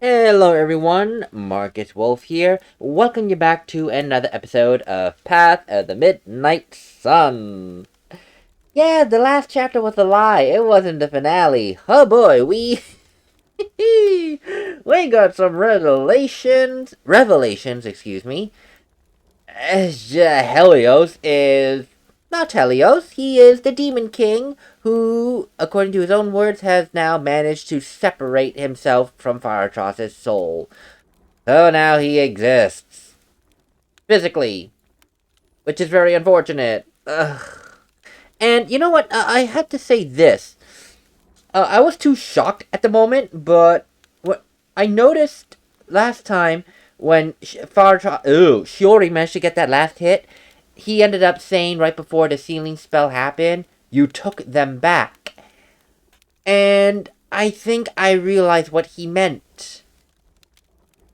Hello everyone, MarcusWolfe here. Welcome you back to another episode of Path of the Midnight Sun. Yeah, the last chapter was a lie. It wasn't the finale. Oh boy, we we got some revelations, excuse me. Helios is not Helios. He is the Demon King who, according to his own words, has now managed to separate himself from Faratros's soul. So now he exists. Physically. Which is very unfortunate. Ugh. And you know what? I had to say this. I was too shocked at the moment, but what I noticed last time when Shiori managed to get that last hit, he ended up saying right before the sealing spell happened, "You took them back." And I think I realized what he meant.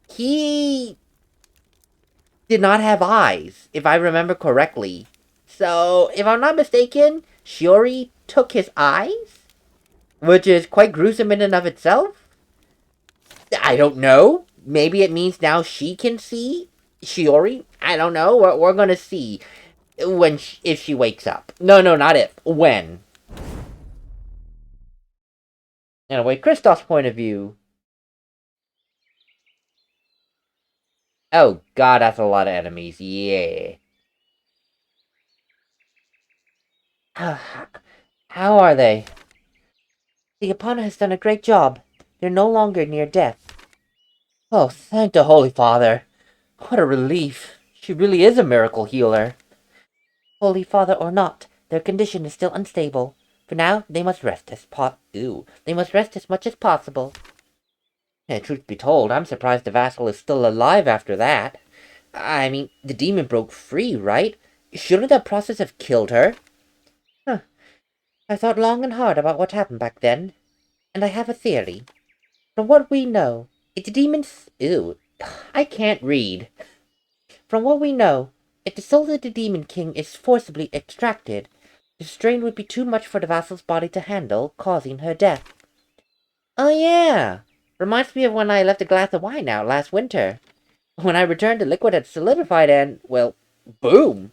He did not have eyes, if I remember correctly. So, if I'm not mistaken, Shiori took his eyes? Which is quite gruesome in and of itself? I don't know. Maybe it means now she can see Shiori? I don't know. We're gonna see if she wakes up. No, not if. When. Anyway, Christoph's point of view. Oh god, that's a lot of enemies. Yeah. How are they? The Apana has done a great job. They're no longer near death. Oh, thank the Holy Father. What a relief. She really is a miracle healer. Holy Father or not, their condition is still unstable. For now, they must rest They must rest as much as possible. And truth be told, I'm surprised the vassal is still alive after that. I mean, the demon broke free, right? Shouldn't that process have killed her? Huh. I thought long and hard about what happened back then, and I have a theory. From what we know, if the demons... I can't read. From what we know, if the soul of the Demon King is forcibly extracted, the strain would be too much for the vassal's body to handle, causing her death. Oh yeah! Reminds me of when I left a glass of wine out last winter. When I returned, the liquid had solidified and, well, boom!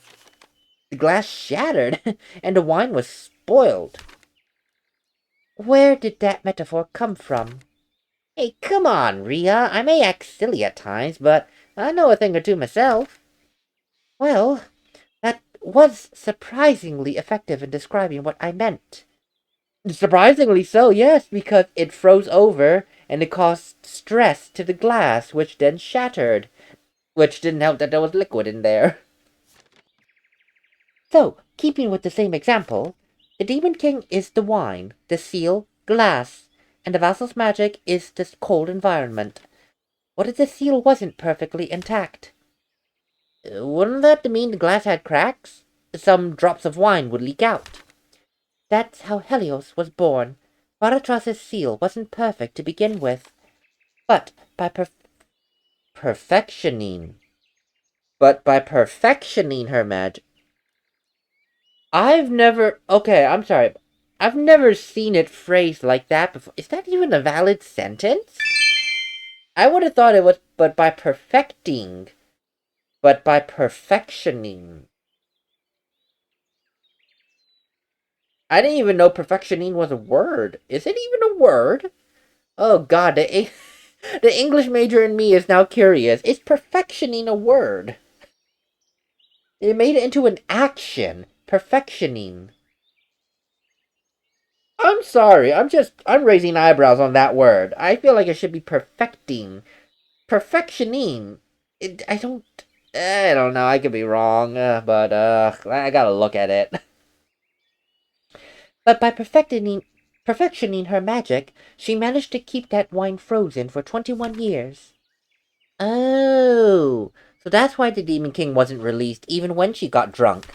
The glass shattered, and the wine was spoiled. Where did that metaphor come from? Hey, come on, Rhea. I may act silly at times, but I know a thing or two myself. Well, that was surprisingly effective in describing what I meant. Surprisingly so, yes, because it froze over and it caused stress to the glass, which then shattered. Which didn't help that there was liquid in there. So, keeping with the same example, the Demon King is the wine, the seal, glass, and the vassal's magic is this cold environment. What if the seal wasn't perfectly intact? Wouldn't that mean the glass had cracks? Some drops of wine would leak out. That's how Helios was born. Paratras's seal wasn't perfect to begin with. But by perfectioning... But by perfectioning her magic... Okay, I'm sorry. I've never seen it phrased like that before. Is that even a valid sentence? I would have thought it was, but by perfecting. But by perfectioning. I didn't even know perfectioning was a word. Is it even a word? Oh god, the English major in me is now curious. Is perfectioning a word? They made it into an action. Perfectioning. I'm sorry, I'm raising eyebrows on that word. I feel like it should be perfecting. Perfectioning. I don't know, I could be wrong, but I gotta look at it. But by perfectioning her magic, she managed to keep that wine frozen for 21 years. Oh, so that's why the Demon King wasn't released even when she got drunk.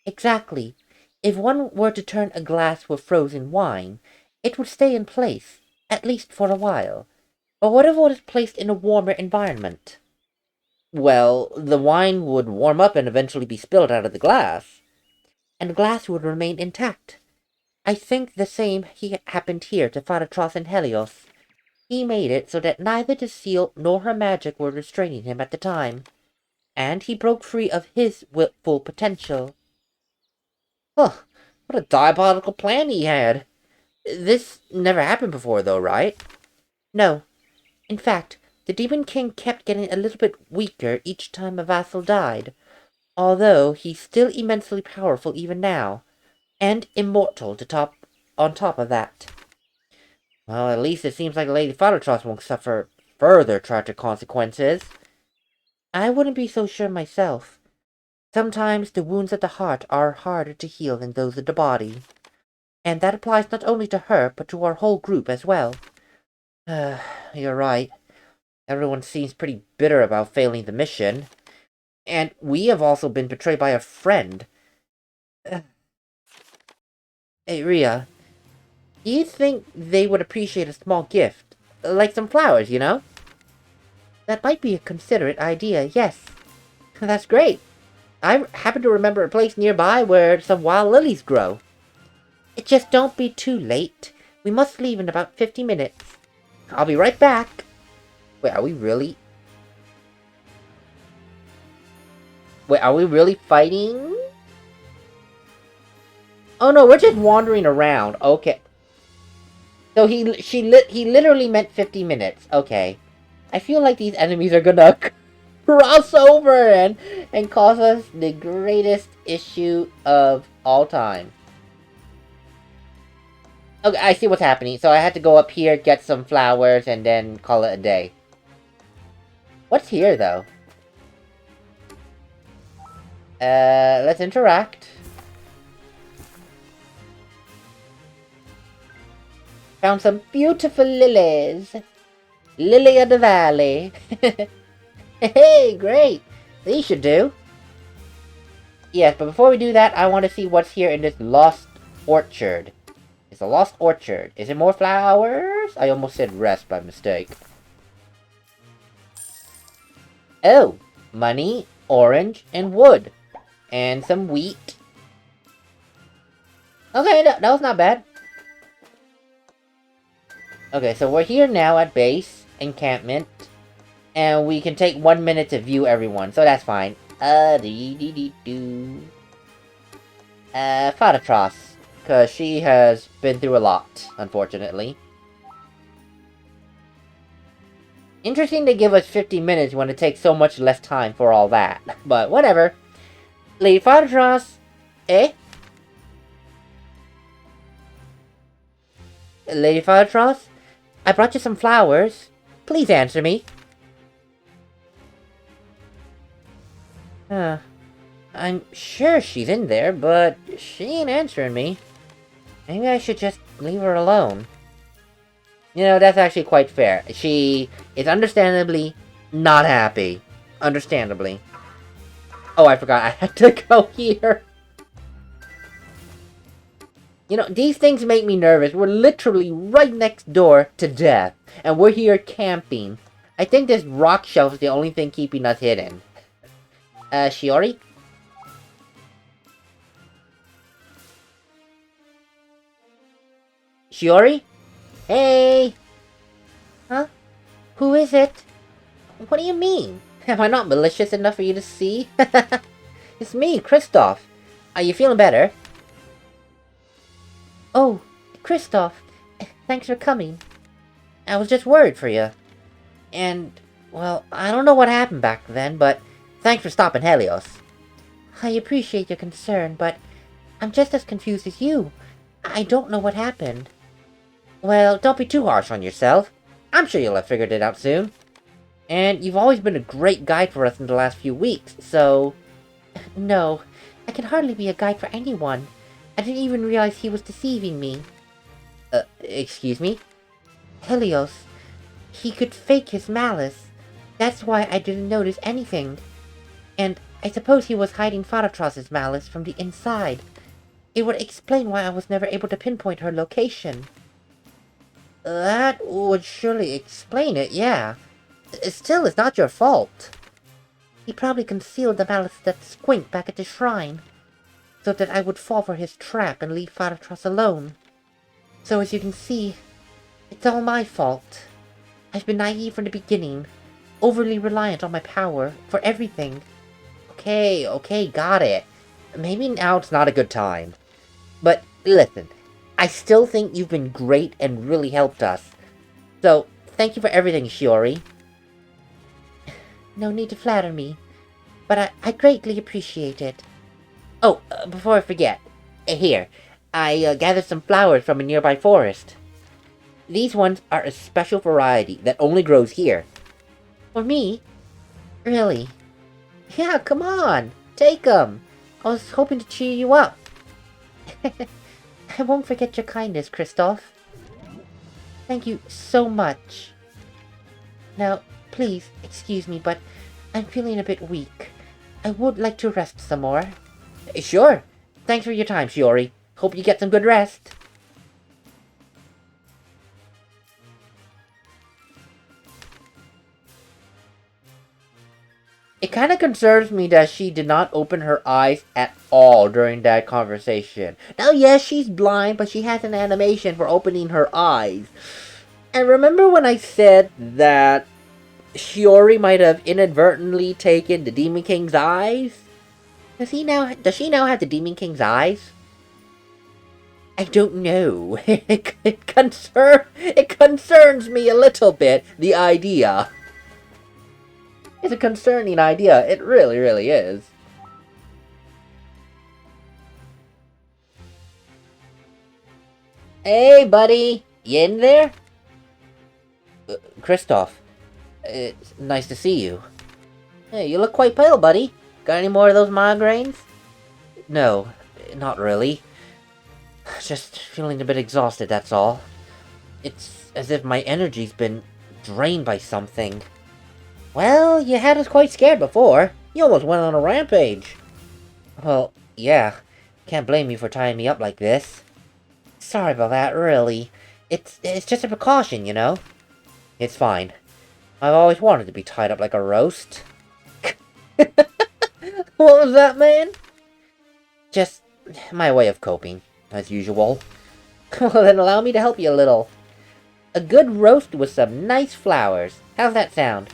Exactly. If one were to turn a glass with frozen wine, it would stay in place, at least for a while. But what if it was placed in a warmer environment? Well, the wine would warm up and eventually be spilled out of the glass. And the glass would remain intact. I think the same happened here to Father Tross and Helios. He made it so that neither the seal nor her magic were restraining him at the time, and he broke free of his full potential. Huh, what a diabolical plan he had. This never happened before, though, right? No. In fact, the Demon King kept getting a little bit weaker each time a vassal died, although he's still immensely powerful even now, and immortal on top of that. Well, at least it seems like Lady Fathertross won't suffer further tragic consequences. I wouldn't be so sure myself. Sometimes the wounds of the heart are harder to heal than those of the body. And that applies not only to her, but to our whole group as well. You're right. Everyone seems pretty bitter about failing the mission. And we have also been betrayed by a friend. Hey, Ria, do you think they would appreciate a small gift? Like some flowers, you know? That might be a considerate idea, yes. That's great. I happen to remember a place nearby where some wild lilies grow. It just don't be too late. We must leave in about 50 minutes. I'll be right back. Wait, are we really? Wait, are we really fighting? Oh no, we're just wandering around. Okay. So he literally meant 50 minutes. Okay. I feel like these enemies are gonna cross over and cause us the greatest issue of all time. Okay, I see what's happening. So I had to go up here, get some flowers, and then call it a day. What's here, though? Let's interact. Found some beautiful lilies. Lily of the Valley. Hey, great. These should do. Yes, but before we do that, I want to see what's here in this lost orchard. It's a lost orchard. Is it more flowers? I almost said rest by mistake. Oh, money, orange, and wood. And some wheat. Okay, that was not bad. Okay, so we're here now at base encampment. And we can take 1 minute to view everyone, so that's fine. Fathertross. Because she has been through a lot, unfortunately. Interesting they give us 50 minutes when it takes so much less time for all that. But whatever. Lady Fathertross. Eh? Lady Fathertross? I brought you some flowers. Please answer me. I'm sure she's in there, but she ain't answering me. Maybe I should just leave her alone. You know, that's actually quite fair. She is understandably not happy. Understandably. Oh, I forgot I had to go here. You know, these things make me nervous. We're literally right next door to death. And we're here camping. I think this rock shelf is the only thing keeping us hidden. Shiori? Shiori? Hey! Huh? Who is it? What do you mean? Am I not malicious enough for you to see? It's me, Christoph. Are you feeling better? Oh, Christoph. Thanks for coming. I was just worried for you. And, well, I don't know what happened back then, but thanks for stopping Helios. I appreciate your concern, but I'm just as confused as you. I don't know what happened. Well, don't be too harsh on yourself. I'm sure you'll have figured it out soon. And you've always been a great guide for us in the last few weeks, so... No, I can hardly be a guide for anyone. I didn't even realize he was deceiving me. Excuse me? Helios. He could fake his malice. That's why I didn't notice anything. And I suppose he was hiding Fathertross's malice from the inside. It would explain why I was never able to pinpoint her location. That would surely explain it, yeah. Still, it's not your fault. He probably concealed the malice that squint back at the shrine, so that I would fall for his trap and leave Fathertross alone. So as you can see, it's all my fault. I've been naive from the beginning, overly reliant on my power for everything. Okay, got it. Maybe now it's not a good time. But listen, I still think you've been great and really helped us. So, thank you for everything, Shiori. No need to flatter me, but I greatly appreciate it. Oh, before I forget, here, I gathered some flowers from a nearby forest. These ones are a special variety that only grows here. For me? Really? Yeah, come on, take them. I was hoping to cheer you up. I won't forget your kindness, Christoph. Thank you so much. Now, please, excuse me, but I'm feeling a bit weak. I would like to rest some more. Sure. Thanks for your time, Shiori. Hope you get some good rest. It kind of concerns me that she did not open her eyes at all during that conversation. Now, yes, she's blind, but she has an animation for opening her eyes. And remember when I said that Shiori might have inadvertently taken the Demon King's eyes? Does she now have the Demon King's eyes? I don't know. It concerns me a little bit, the idea. It's a concerning idea. It really, really is. Hey, buddy. You in there? Christoph. It's nice to see you. Hey, you look quite pale, buddy. Got any more of those migraines? No, not really. Just feeling a bit exhausted, that's all. It's as if my energy's been drained by something. Well, you had us quite scared before. You almost went on a rampage. Well, yeah. Can't blame you for tying me up like this. Sorry about that, really. It's just a precaution, you know? It's fine. I've always wanted to be tied up like a roast. What was that, man? Just my way of coping, as usual. Well, then allow me to help you a little. A good roast with some nice flowers. How's that sound?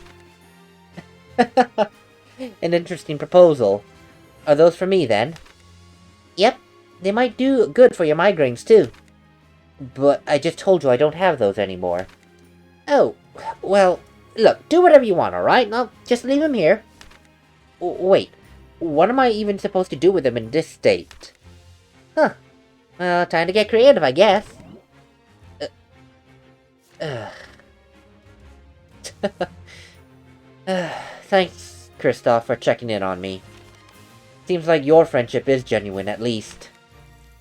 An interesting proposal. Are those for me, then? Yep, they might do good for your migraines, too. But I just told you I don't have those anymore. Oh, well, look, do whatever you want, alright? I'll just leave them here. Wait, what am I even supposed to do with them in this state? Huh. Well, time to get creative, I guess. Thanks, Christoph, for checking in on me. Seems like your friendship is genuine, at least.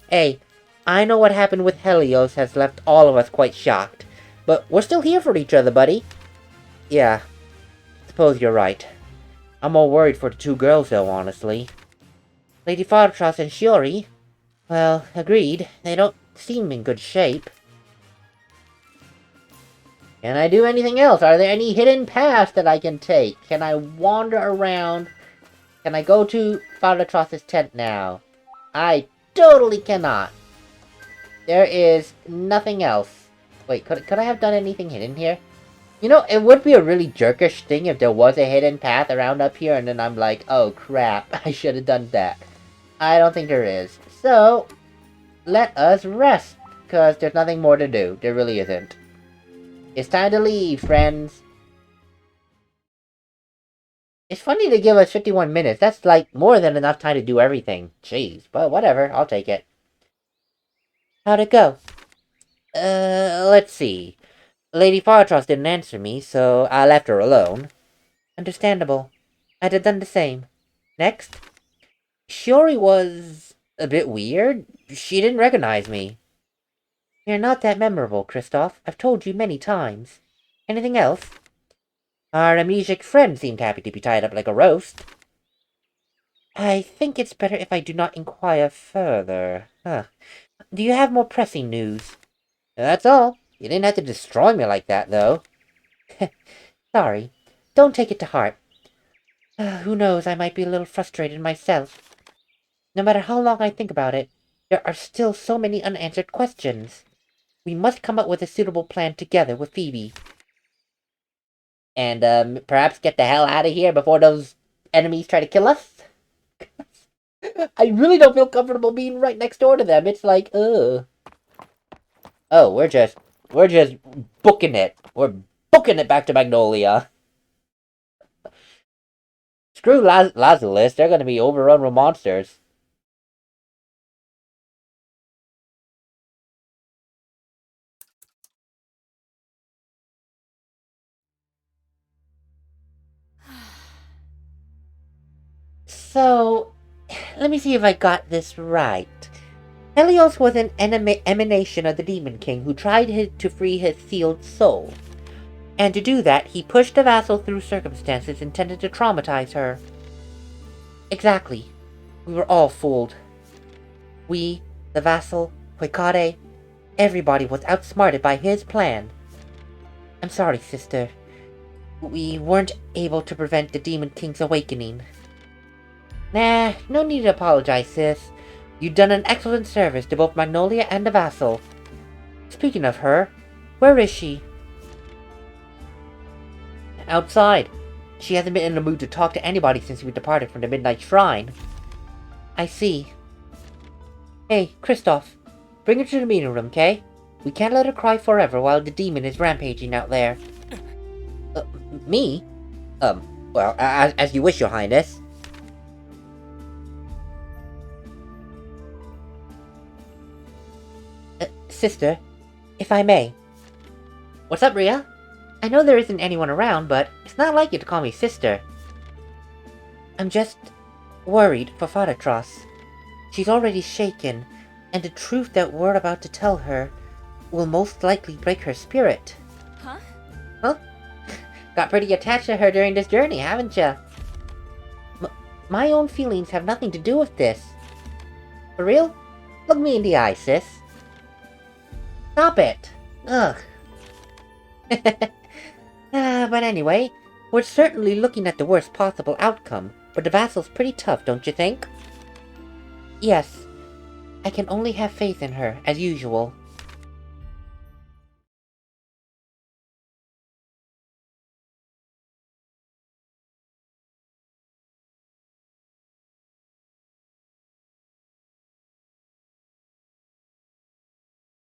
Hey, I know what happened with Helios has left all of us quite shocked, but we're still here for each other, buddy. Yeah, suppose you're right. I'm more worried for the two girls, though, honestly. Lady Fartras and Shiori? Well, agreed. They don't seem in good shape. Can I do anything else? Are there any hidden paths that I can take? Can I wander around? Can I go to Fartras' tent now? I totally cannot. There is nothing else. Wait, could I have done anything hidden here? You know, it would be a really jerkish thing if there was a hidden path around up here and then I'm like, oh crap, I should have done that. I don't think there is. So, let us rest, because there's nothing more to do. There really isn't. It's time to leave, friends. It's funny to give us 51 minutes. That's like more than enough time to do everything. Jeez, but whatever, I'll take it. How'd it go? Let's see. Lady Fartras didn't answer me, so I left her alone. Understandable. I'd have done the same. Next. Shiori was a bit weird. She didn't recognize me. You're not that memorable, Christoph. I've told you many times. Anything else? Our amnesiac friend seemed happy to be tied up like a roast. I think it's better if I do not inquire further. Huh. Do you have more pressing news? That's all. You didn't have to destroy me like that, though. Sorry. Don't take it to heart. Who knows, I might be a little frustrated myself. No matter how long I think about it, there are still so many unanswered questions. We must come up with a suitable plan together with Phoebe. And, perhaps get the hell out of here before those enemies try to kill us? I really don't feel comfortable being right next door to them. It's like, ugh. Oh, we're just booking it. We're booking it back to Magnolia. Screw Lazarus, they're gonna be overrun with monsters. So, let me see if I got this right. Helios was an emanation of the Demon King who tried to free his sealed soul. And to do that, he pushed the vassal through circumstances intended to traumatize her. Exactly. We were all fooled. We, the vassal, Huicade, everybody was outsmarted by his plan. I'm sorry, sister. We weren't able to prevent the Demon King's awakening. Nah, no need to apologize, sis. You've done an excellent service to both Magnolia and the vassal. Speaking of her, where is she? Outside. She hasn't been in the mood to talk to anybody since we departed from the Midnight Shrine. I see. Hey, Christoph, bring her to the meeting room, okay? We can't let her cry forever while the demon is rampaging out there. Me? Well, as you wish, Your Highness. Sister, if I may. What's up, Rhea? I know there isn't anyone around, but it's not like you to call me sister. I'm just worried for Fadatros. She's already shaken, and the truth that we're about to tell her will most likely break her spirit. Huh? Huh? Got pretty attached to her during this journey, haven't ya? My own feelings have nothing to do with this. For real? Look me in the eye, sis. Stop it! Ugh. But anyway, we're certainly looking at the worst possible outcome, but the vassal's pretty tough, don't you think? Yes. I can only have faith in her, as usual.